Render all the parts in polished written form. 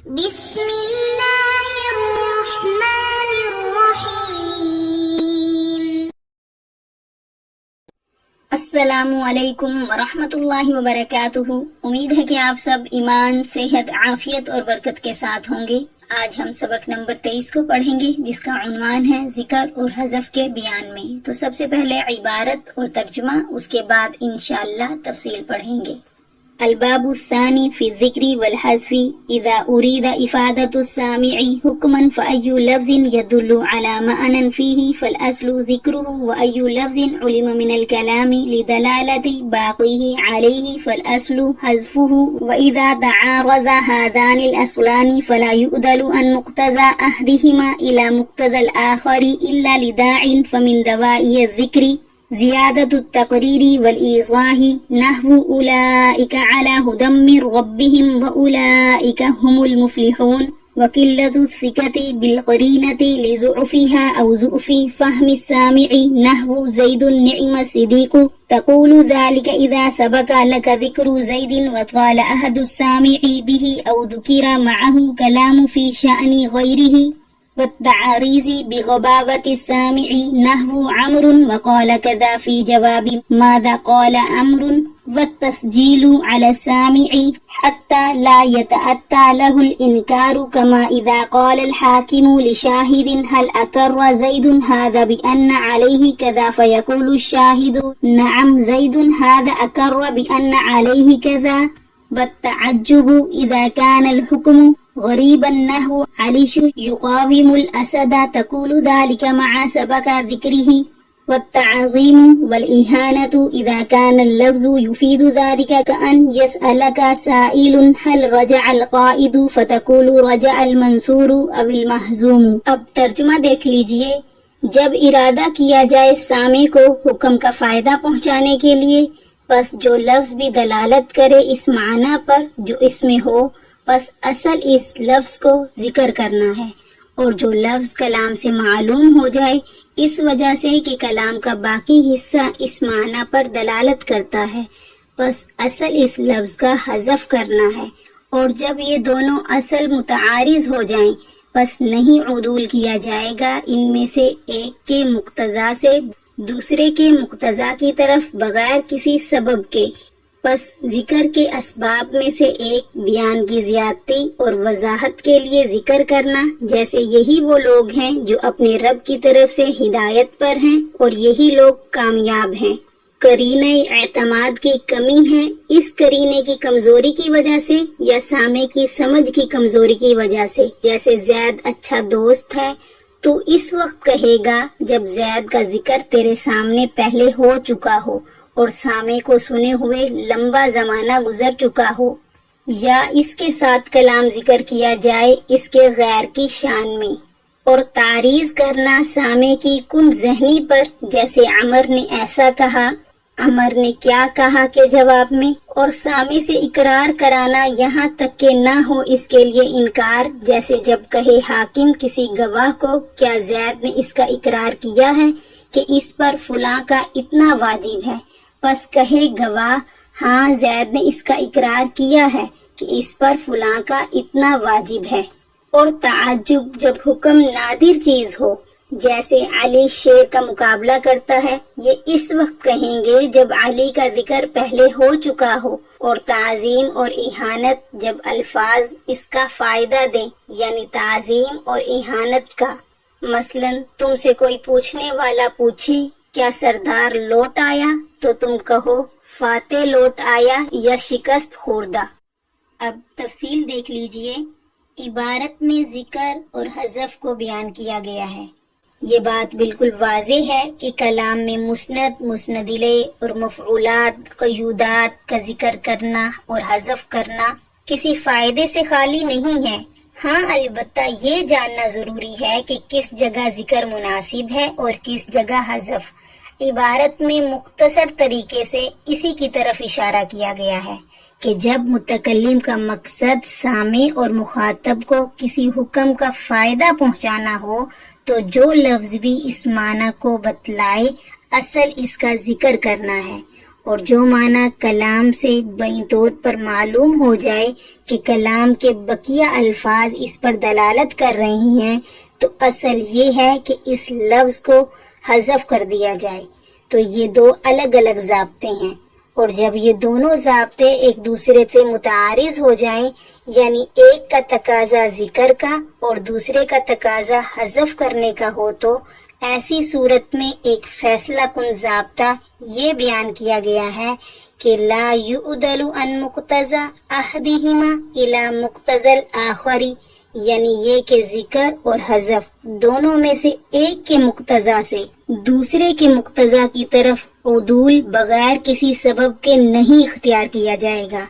بسم اللہ الرحمن الرحیم۔ السلام علیکم ورحمۃ اللہ وبرکاتہ۔ امید ہے کہ آپ سب ایمان، صحت، عافیت اور برکت کے ساتھ ہوں گے۔ آج ہم سبق نمبر 23 کو پڑھیں گے، جس کا عنوان ہے ذکر اور حذف کے بیان میں۔ تو سب سے پہلے عبارت اور ترجمہ، اس کے بعد انشاءاللہ تفصیل پڑھیں گے۔ الباب الثانی فی الذکر والحذف اذا ارید افادۃ السامع حکما فأی لفظ يدل على معنى فيه فالاصل ذکره وأی لفظ علم من الكلام لدلالة باقيه عليه فالاصل حذفه واذا تعارض هذان الاصلان فلا يؤدل عن مقتضى احدهما الى مقتضى الاخر الا لداع فمن دواعي الذکر زیادت التقریر والایضاح نحو اولئک علی ھدی من ربہم واولئک ھم المفلحون وقلۃ الثقۃ بالقرینۃ لضعفها او ضعف فهم السامع نحو زید نعم الصدیق تقول ذلك اذا سبق لك ذکر زید وقال احد السامع به او ذکر معه کلام فی شأن غیرہ والتعریض بغباوة السامع نحو عمرو وقال كذا في جواب ماذا قال عمرو والتسجيل على السامع حتى لا يتأتى له الإنكار كما إذا قال الحاكم لشاهد هل أقر زيد هذا بأن عليه كذا فيقول الشاهد نعم زيد هذا أقر بأن عليه كذا والتعجب إذا كان الحكم غریب النحو علیش یقاوم الاسد تقول ذلك مع سبق ذکرہ والتعظیم والإہانة اذا كان اللفظ يفيد ذلك كأن يسألك سائل هل رجع القائد فتقول رجع المنصور او المہزوم۔ اب ترجمہ دیکھ لیجئے۔ جب ارادہ کیا جائے سامع کو حکم کا فائدہ پہنچانے کے لیے، بس جو لفظ بھی دلالت کرے اس معنی پر جو اس میں ہو، بس اصل اس لفظ کو ذکر کرنا ہے، اور جو لفظ کلام سے معلوم ہو جائے اس وجہ سے کہ کلام کا باقی حصہ اس معنی پر دلالت کرتا ہے، بس اصل اس لفظ کا حذف کرنا ہے۔ اور جب یہ دونوں اصل متعارض ہو جائیں، بس نہیں عدول کیا جائے گا ان میں سے ایک کے مقتضا سے دوسرے کے مقتضا کی طرف بغیر کسی سبب کے۔ بس ذکر کے اسباب میں سے ایک بیان کی زیادتی اور وضاحت کے لیے ذکر کرنا، جیسے یہی وہ لوگ ہیں جو اپنے رب کی طرف سے ہدایت پر ہیں اور یہی لوگ کامیاب ہیں۔ قرینہ اعتماد کی کمی ہے، اس قرینے کی کمزوری کی وجہ سے یا سامع کی سمجھ کی کمزوری کی وجہ سے۔ جیسے زید اچھا دوست ہے تو اس وقت کہے گا جب زید کا ذکر تیرے سامنے پہلے ہو چکا ہو اور سامع کو سنے ہوئے لمبا زمانہ گزر چکا ہو، یا اس کے ساتھ کلام ذکر کیا جائے اس کے غیر کی شان میں۔ اور تعریض کرنا سامع کی کن ذہنی پر، جیسے عمر نے ایسا کہا، عمر نے کیا کہا کے جواب میں، اور سامع سے اقرار کرانا یہاں تک کہ نہ ہو اس کے لیے انکار، جیسے جب کہے حاکم کسی گواہ کو کیا زید نے اس کا اقرار کیا ہے کہ اس پر فلاں کا اتنا واجب ہے، بس کہے گواہ ہاں زید نے اس کا اقرار کیا ہے کہ اس پر فلاں کا اتنا واجب ہے۔ اور تعجب جب حکم نادر چیز ہو، جیسے علی شیر کا مقابلہ کرتا ہے، یہ اس وقت کہیں گے جب علی کا ذکر پہلے ہو چکا ہو۔ اور تعظیم اور اہانت جب الفاظ اس کا فائدہ دیں، یعنی تعظیم اور اہانت کا۔ مثلا تم سے کوئی پوچھنے والا پوچھے کیا سردار لوٹ آیا تو تم کہو فاتح لوٹ آیا یا شکست خوردہ۔ اب تفصیل دیکھ لیجئے۔ عبارت میں ذکر اور حذف کو بیان کیا گیا ہے۔ یہ بات بالکل واضح ہے کہ کلام میں مسند، مسند الیہ اور مفعولات، قیودات کا ذکر کرنا اور حذف کرنا کسی فائدے سے خالی نہیں ہے۔ ہاں البتہ یہ جاننا ضروری ہے کہ کس جگہ ذکر مناسب ہے اور کس جگہ حذف۔ عبارت میں مختصر طریقے سے اسی کی طرف اشارہ کیا گیا ہے کہ جب متکلم کا مقصد سامع اور مخاطب کو کسی حکم کا فائدہ پہنچانا ہو تو جو لفظ بھی اس معنی کو بتلائے اصل اس کا ذکر کرنا ہے، اور جو معنی کلام سے بیں طور پر معلوم ہو جائے کہ کلام کے بقیہ الفاظ اس پر دلالت کر رہے ہیں تو اصل یہ ہے کہ اس لفظ کو حذف کر دیا جائے۔ تو یہ دو الگ الگ ضابطے ہیں، اور جب یہ دونوں ضابطے ایک دوسرے سے متعارض ہو جائیں، یعنی ایک کا تقاضا ذکر کا اور دوسرے کا تقاضا حذف کرنے کا ہو، تو ایسی صورت میں ایک فیصلہ کن ضابطہ یہ بیان کیا گیا ہے کہ لا یعدل عن مقتضی احدہما الی مقتضی الآخر، یعنی یہ کہ ذکر اور حذف دونوں میں سے ایک کے مقتضا سے دوسرے کے مقتضا کی طرف عدول بغیر کسی سبب کے نہیں اختیار کیا جائے گا،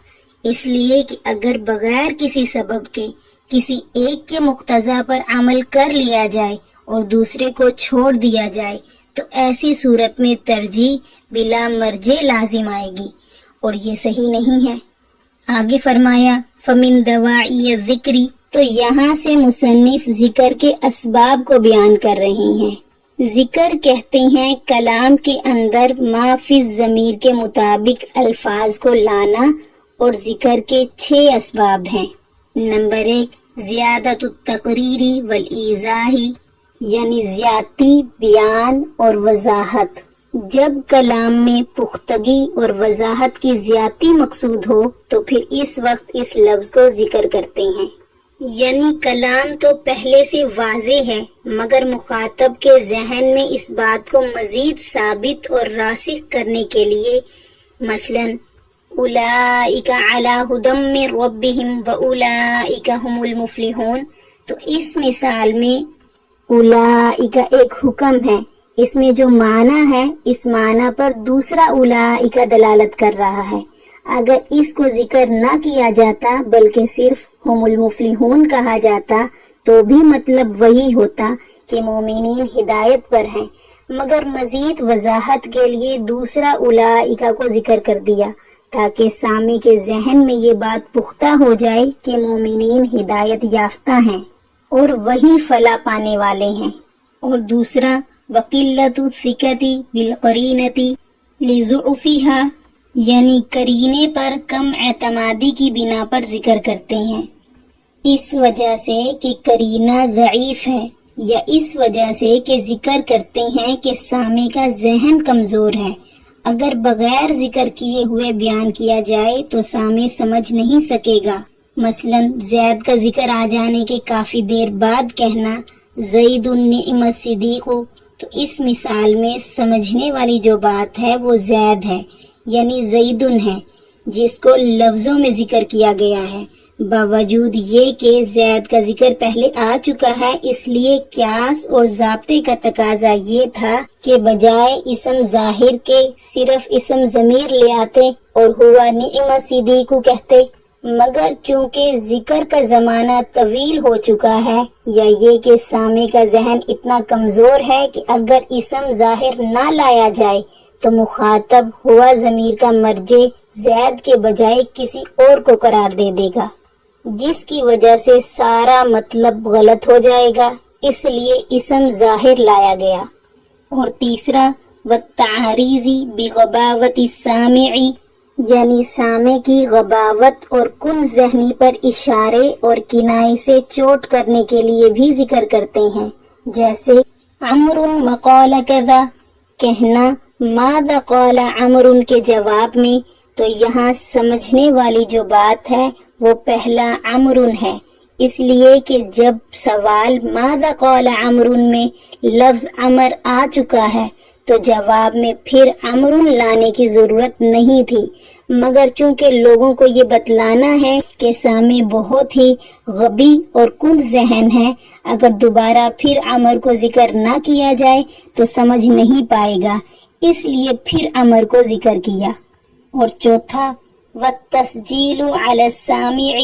اس لیے کہ اگر بغیر کسی سبب کے کسی ایک کے مقتضا پر عمل کر لیا جائے اور دوسرے کو چھوڑ دیا جائے تو ایسی صورت میں ترجیح بلا مرجع لازم آئے گی، اور یہ صحیح نہیں ہے۔ آگے فرمایا فمن دواعی الذکر، تو یہاں سے مصنف ذکر کے اسباب کو بیان کر رہے ہیں۔ ذکر کہتے ہیں کلام کے اندر ما فی الضمیر کے مطابق الفاظ کو لانا، اور ذکر کے 6 اسباب ہیں۔ نمبر 1 زیادت التقریری والایضاحی، یعنی زیادتی بیان اور وضاحت۔ جب کلام میں پختگی اور وضاحت کی زیادتی مقصود ہو تو پھر اس وقت اس لفظ کو ذکر کرتے ہیں، یعنی کلام تو پہلے سے واضح ہے مگر مخاطب کے ذہن میں اس بات کو مزید ثابت اور راسخ کرنے کے لیے، مثلا اولئک علی ھدی من ربہم واولئک ھم المفلحون، تو اس مثال میں اولئک ایک حکم ہے، اس میں جو معنی ہے اس معنی پر دوسرا اولئک دلالت کر رہا ہے۔ اگر اس کو ذکر نہ کیا جاتا بلکہ صرف ہم المفلحون کہا جاتا تو بھی مطلب وہی ہوتا کہ مومنین ہدایت پر ہیں، مگر مزید وضاحت کے لیے دوسرا اولئک کو ذکر کر دیا تاکہ سامع کے ذہن میں یہ بات پختہ ہو جائے کہ مومنین ہدایت یافتہ ہیں اور وہی فلاح پانے والے ہیں۔ اور دوسرا وقلۃ الثقۃ بالقرینۃ لضعفها، یعنی قرینے پر کم اعتمادی کی بنا پر ذکر کرتے ہیں، اس وجہ سے کہ قرینہ ضعیف ہے، یا اس وجہ سے کہ ذکر کرتے ہیں کہ سامع کا ذہن کمزور ہے۔ اگر بغیر ذکر کیے ہوئے بیان کیا جائے تو سامع سمجھ نہیں سکے گا۔ مثلا زید کا ذکر آ جانے کے کافی دیر بعد کہنا زید النعم الصدیق، تو اس مثال میں سمجھنے والی جو بات ہے وہ زید ہے، یعنی زیدن ہے، جس کو لفظوں میں ذکر کیا گیا ہے، باوجود یہ کہ زید کا ذکر پہلے آ چکا ہے۔ اس لیے قیاس اور ضابطے کا تقاضا یہ تھا کہ بجائے اسم ظاہر کے صرف اسم ضمیر لے آتے اور ہوا نعم صدیق کہتے، مگر چونکہ ذکر کا زمانہ طویل ہو چکا ہے، یا یہ کہ سامع کا ذہن اتنا کمزور ہے کہ اگر اسم ظاہر نہ لایا جائے تو مخاطب ہوا ضمیر کا مرجع زید کے بجائے کسی اور کو قرار دے دے گا، جس کی وجہ سے سارا مطلب غلط ہو جائے گا، اس لیے اسم ظاہر لایا گیا۔ اور تیسرا والتعریض بغباوت السامع، یعنی سامع کی غباوت اور کن ذہنی پر اشارے اور کنائے سے چوٹ کرنے کے لیے بھی ذکر کرتے ہیں، جیسے عمر وقال کذا، کہنا ماذا قال عمر کے جواب میں، تو یہاں سمجھنے والی جو بات ہے وہ پہلا عمر ہے، اس لیے کہ جب سوال ماذا قال عمر میں لفظ عمر آ چکا ہے تو جواب میں پھر عمر لانے کی ضرورت نہیں تھی، مگر چونکہ لوگوں کو یہ بتلانا ہے کہ سامع بہت ہی غبی اور کن ذہن ہے، اگر دوبارہ پھر عمر کو ذکر نہ کیا جائے تو سمجھ نہیں پائے گا، اس لیے پھر عمر کو ذکر کیا۔ اور چوتھا والتسجیل علی السامع،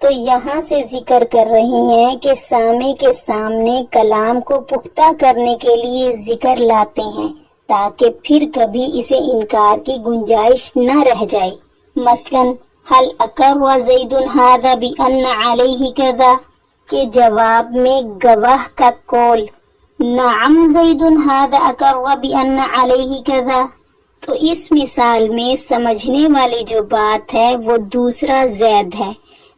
تو یہاں سے ذکر کر رہے ہیں کہ سامع کے سامنے کلام کو پختہ کرنے کے لیے ذکر لاتے ہیں تاکہ پھر کبھی اسے انکار کی گنجائش نہ رہ جائے۔ مثلا هل اقر زید هذا بان علیہ کذا، کے جواب میں گواہ کا قول نعم زید هذا اقر بان علیہ کذا، تو اس مثال میں سمجھنے والی جو بات ہے وہ دوسرا زید ہے،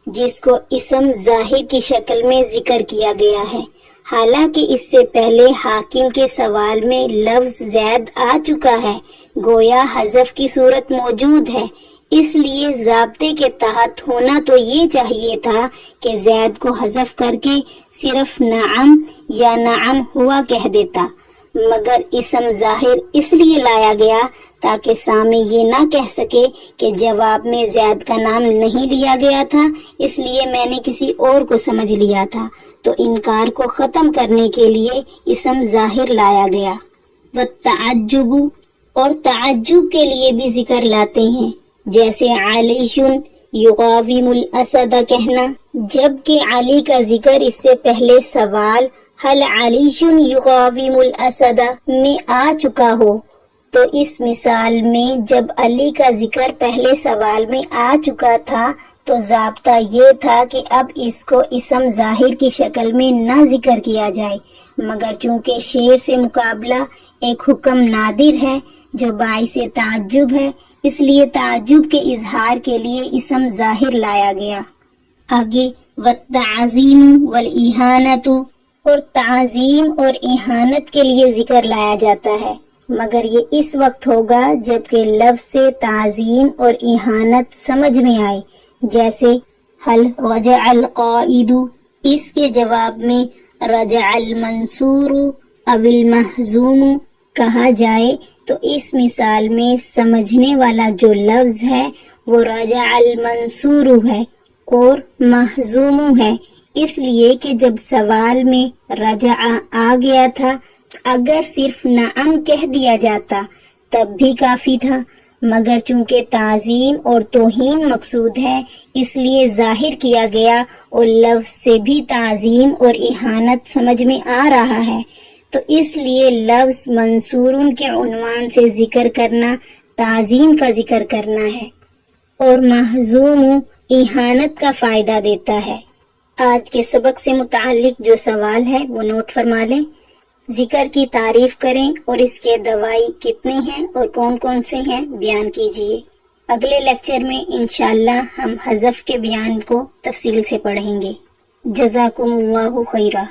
جس کو اسم ظاہر کی شکل میں ذکر کیا گیا ہے، حالانکہ اس سے پہلے حاکم کے سوال میں لفظ زید آ چکا ہے، گویا حذف کی صورت موجود ہے۔ اس لیے ضابطے کے تحت ہونا تو یہ چاہیے تھا کہ زید کو حذف کر کے صرف نعم یا نعم ہوا کہہ دیتا، مگر اسم ظاہر اس لیے لایا گیا تاکہ سامع یہ نہ کہہ سکے کہ جواب میں زید کا نام نہیں لیا گیا تھا، اس لیے میں نے کسی اور کو سمجھ لیا تھا، تو انکار کو ختم کرنے کے لیے اسم ظاہر لایا گیا۔ والتعجب، اور تعجب کے لیے بھی ذکر لاتے ہیں، جیسے علی یقاوم الاسد کہنا، جبکہ علی کا ذکر اس سے پہلے سوال حل علی یقاوم الاسد میں آ چکا ہو، تو اس مثال میں جب علی کا ذکر پہلے سوال میں آ چکا تھا تو ضابطہ یہ تھا کہ اب اس کو اسم ظاہر کی شکل میں نہ ذکر کیا جائے، مگر چونکہ شعر سے مقابلہ ایک حکم نادر ہے جو باعث تعجب ہے، اس لیے تعجب کے اظہار کے لیے اسم ظاہر لایا گیا۔ آگے والتعظیم والاہانت، اور تعظیم اور اہانت کے لیے ذکر لایا جاتا ہے، مگر یہ اس وقت ہوگا جبکہ لفظ سے تعظیم اور اہانت سمجھ میں آئے، جیسے حل رجع القائد، اس کے جواب میں رجع المنصور او المہزوم کہا جائے تو اس مثال میں سمجھنے والا جو لفظ ہے وہ رجع المنصور ہے اور مہزوم ہے، اس لیے کہ جب سوال میں رجع آ گیا تھا تو اگر صرف نعم کہہ دیا جاتا تب بھی کافی تھا، مگر چونکہ تعظیم اور توہین مقصود ہے اس لیے ظاہر کیا گیا اور لفظ سے بھی تعظیم اور اہانت سمجھ میں آ رہا ہے، تو اس لیے لفظ منصور کے عنوان سے ذکر کرنا تعظیم کا ذکر کرنا ہے اور محزوم اہانت کا فائدہ دیتا ہے۔ آج کے سبق سے متعلق جو سوال ہے وہ نوٹ فرما لیں، ذکر کی تعریف کریں اور اس کے دوائی کتنے ہیں اور کون کون سے ہیں بیان کیجئے۔ اگلے لیکچر میں انشاءاللہ ہم حذف کے بیان کو تفصیل سے پڑھیں گے۔ جزاکم اللہ خیرہ۔